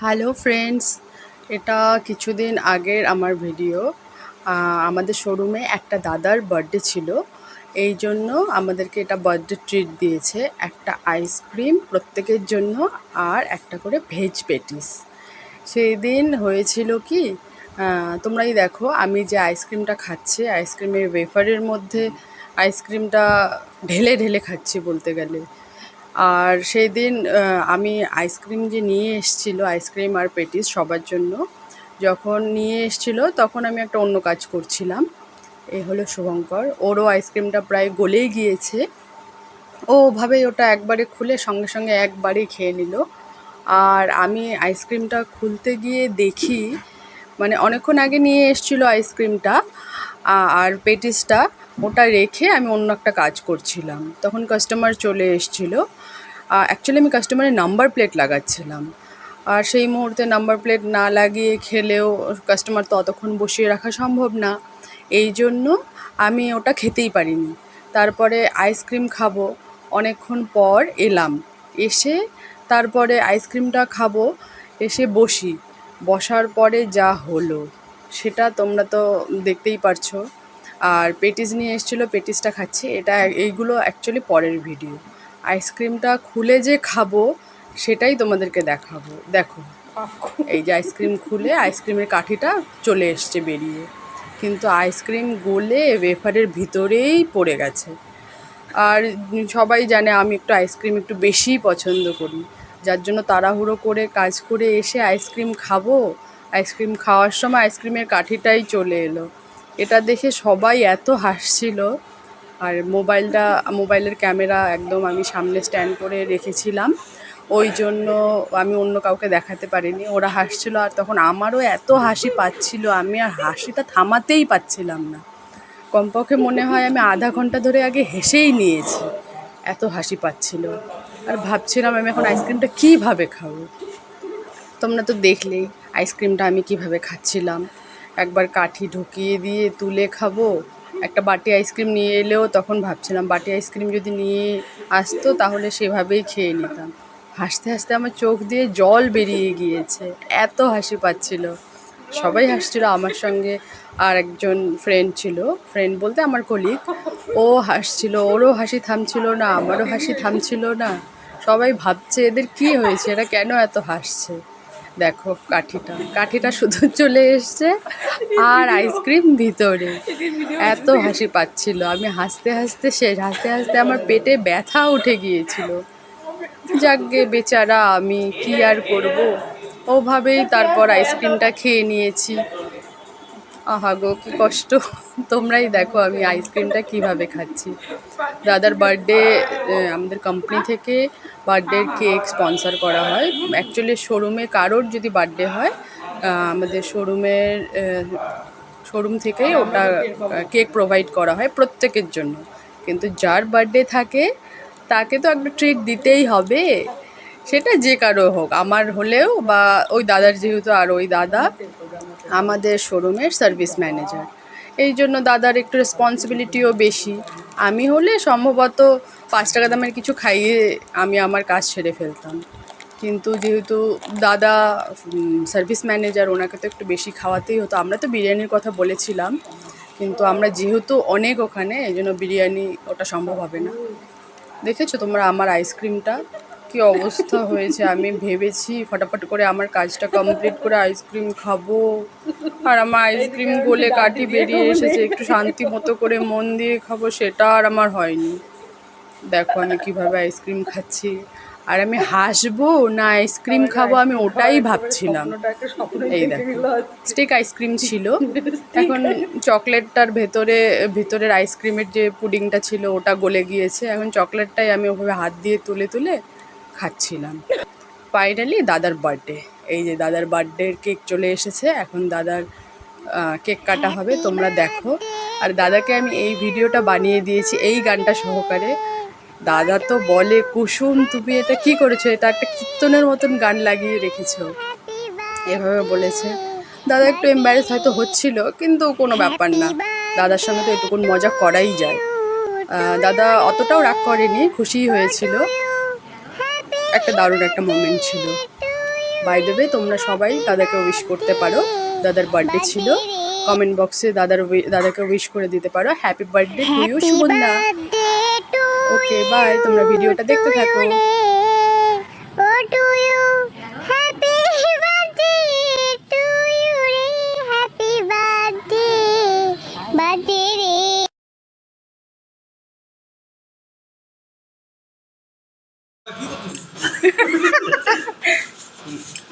Hello friends, এটা কিছুদিন আগের আমার ভিডিও। আমাদের শোরুমে একটা দাদার বার্থডে ছিল, এই জন্য আমাদেরকে এটা বার্থডে ট্রিট দিয়েছে। একটা আইসক্রিম প্রত্যেকের জন্য আর একটা করে ভেজ পেটিস। সেই দিন হয়েছিল কি, তোমরাই দেখো আমি যে আইসক্রিমটা খাচ্ছি, আইসক্রিমের ওয়েফারের মধ্যে আইসক্রিমটা ঢেলে ঢেলে খাচ্ছি বলতে গেলে। আর সেই দিন আমি আইসক্রিম যে নিয়ে এসেছিলো, আইসক্রিম আর পেটিস সবার জন্য যখন নিয়ে এসেছিলো তখন আমি একটা অন্য কাজ করছিলাম। এই হলো শুভঙ্কর, ওরও আইসক্রিমটা প্রায় গলেই গিয়েছে। ও ওভাবেই ওটা একবারে খুলে সঙ্গে সঙ্গে একবারেই খেয়ে নিল। আর আমি আইসক্রিমটা খুলতে গিয়ে দেখি, মানে অনেকক্ষণ আগে নিয়ে এসেছিলো আইসক্রিমটা আর পেটিসটা, ওটা রেখে আমি অন্য একটা কাজ করছিলাম। তখন কাস্টমার চলে এসেছিলো। অ্যাকচুয়ালি আমি কাস্টমারের নাম্বার প্লেট লাগাচ্ছিলাম, আর সেই মুহূর্তে নাম্বার প্লেট না লাগিয়ে খেলেও কাস্টমার তো অতক্ষণ বসিয়ে রাখা সম্ভব না, এই জন্য আমি ওটা খেতেই পারিনি। তারপরে আইসক্রিম খাবো, অনেকক্ষণ পর এলাম, এসে তারপরে আইসক্রিমটা খাবো, এসে বসার পরে যা হলো সেটা তোমরা তো দেখতেই পারছো। আর পেটিস নিয়ে এসেছিলো, পেটিসটা খাচ্ছি, এইগুলো অ্যাকচুয়ালি পরের ভিডিও। আইসক্রিমটা খুলে যে খাবো সেটাই তোমাদেরকে দেখাবো। দেখো, এই যে আইসক্রিম খুলে আইসক্রিমের কাঠিটা চলে এসছে বেরিয়ে, কিন্তু আইসক্রিম গলে ওয়েফারের ভিতরেই পড়ে গেছে। আর সবাই জানে আমি একটু আইসক্রিম একটু বেশিই পছন্দ করি, যার জন্য তাড়াহুড়ো করে কাজ করে এসে আইসক্রিম খাবো, আইসক্রিম খাওয়ার সময় আইসক্রিমের কাঠিটাই চলে এলো। এটা দেখে সবাই এত হাসছিল। আর মোবাইলের ক্যামেরা একদম আমি সামনে স্ট্যান্ড করে রেখেছিলাম, ওই জন্য আমি অন্য কাউকে দেখাতে পারিনি। ওরা হাসছিল আর তখন আমারও এত হাসি পাচ্ছিল, আমি আর হাসিটা থামাতেই পাচ্ছিলাম না। কমপক্ষে মনে হয় আমি আধা ঘন্টা ধরে আগে হেসেই নিয়েছি, এত হাসি পাচ্ছিল। আর ভাবছিলাম আমি এখন আইসক্রিমটা কীভাবে খাবো। তোমরা তো দেখলেই আইসক্রিমটা আমি কিভাবে খাচ্ছিলাম, একবার কাঠি ঢুকিয়ে দিয়ে তুলে খাবো। একটা বাটি আইসক্রিম নিয়ে এলেও তখন ভাবছিলাম বাটি আইসক্রিম যদি নিয়ে আসতো তাহলে সেভাবেই খেয়ে নিতাম। হাসতে হাসতে আমার চোখ দিয়ে জল বেরিয়ে গিয়েছে, এত হাসি পাচ্ছিল। সবাই হাসছিল আমার সঙ্গে। আর একজন ফ্রেন্ড ছিল, ফ্রেন্ড বলতে আমার কলিগ, ও হাসছিল, ওরও হাসি থামছিল না, আমারও হাসি থামছিল না। সবাই ভাবছে এদের কি হয়েছে, এরা কেন এত হাসছে। দেখো কাঠিটা শুধু চলে এসছে আর আইসক্রিম ভিতরে, এত হাসি পাচ্ছিল। আমি হাসতে হাসতে আমার পেটে ব্যথা উঠে গিয়েছিল। যাকগে বেচারা, আমি কি আর করব, ওভাবেই তারপর আইসক্রিমটা খেয়ে নিয়েছি। আহা গো কী কষ্ট। তোমরাই দেখো আমি আইসক্রিমটা কিভাবে খাচ্ছি। দাদার বার্থডে, আমাদের কোম্পানি থেকে বার্থডের কেক স্পন্সর করা হয়। অ্যাকচুয়ালি শোরুমে কারোর যদি বার্থডে হয়, আমাদের শোরুম থেকেই ওটা কেক প্রোভাইড করা হয় প্রত্যেকের জন্য। কিন্তু যার বার্থডে থাকে তাকে তো একটা ট্রিট দিতেই হবে, সেটা যে কারো হোক, আমার হলেও বা ওই দাদার, যেহেতু আর ওই দাদা আমাদের শোরুমের সার্ভিস ম্যানেজার, এই জন্য দাদার একটু রেসপন্সিবিলিটিও বেশি। আমি হলে সম্ভবত 5 টাকা দামের কিছু খাইয়ে আমি আমার কাজ সেরে ফেলতাম, কিন্তু যেহেতু দাদা সার্ভিস ম্যানেজার, ওনাকে তো একটু বেশি খাওয়াতেই হতো। আমরা তো বিরিয়ানির কথা বলেছিলাম, কিন্তু আমরা যেহেতু অনেক ওখানে, এই জন্য বিরিয়ানি ওটা সম্ভব হবে না। দেখেছো তোমরা আমার আইসক্রিমটা কী অবস্থা হয়েছে। আমি ভেবেছি ফটাফট করে আমার কাজটা কমপ্লিট করে আইসক্রিম খাবো, আর আমার আইসক্রিম গলে কাঠি বেরিয়ে এসেছে। একটু শান্তি মতো করে মন দিয়ে খাবো, সেটা আর আমার হয়নি। দেখো আমি কিভাবে আইসক্রিম খাচ্ছি, আর আমি হাসবো না আইসক্রিম খাবো আমি ওটাই ভাবছিলাম। এই দেখো স্টিক আইসক্রিম ছিল, এখন চকলেটটার ভেতরের আইসক্রিমের যে পুডিংটা ছিল ওটা গলে গিয়েছে, এখন চকলেটটাই আমি ওভাবে হাত দিয়ে তুলে তুলে খাচ্ছিলাম। ফাইনালি দাদার বার্থডে, এই যে দাদার বার্থডের কেক চলে এসেছে, এখন দাদার কেক কাটা হবে, তোমরা দেখো। আর দাদাকে আমি এই ভিডিওটা বানিয়ে দিয়েছি এই গানটা সহকারে। দাদা তো বলে, কুসুম তুমি এটা কি করেছো, এটা একটা কীর্তনের মতন গান লাগিয়ে রেখেছো, এভাবে বলেছে। দাদা একটু এম্বারেস হয়তো হচ্ছিল, কিন্তু কোনো ব্যাপার না, দাদার সঙ্গে তো এটুকুন মজা করাই যায়। দাদা অতটাও রাগ করেনি, খুশিই হয়েছিল, একটা দারুণ একটা মোমেন্ট ছিল। বাই দ্য ওয়ে তোমরা সবাই দাদাকে উইশ করতে পারো, দাদার বার্থডে ছিল। কমেন্ট বক্সে দাদাকে উইশ করে দিতে পারো happy birthday to you Subarna. Okay bye, তোমরা ভিডিওটা দেখতে থাকো।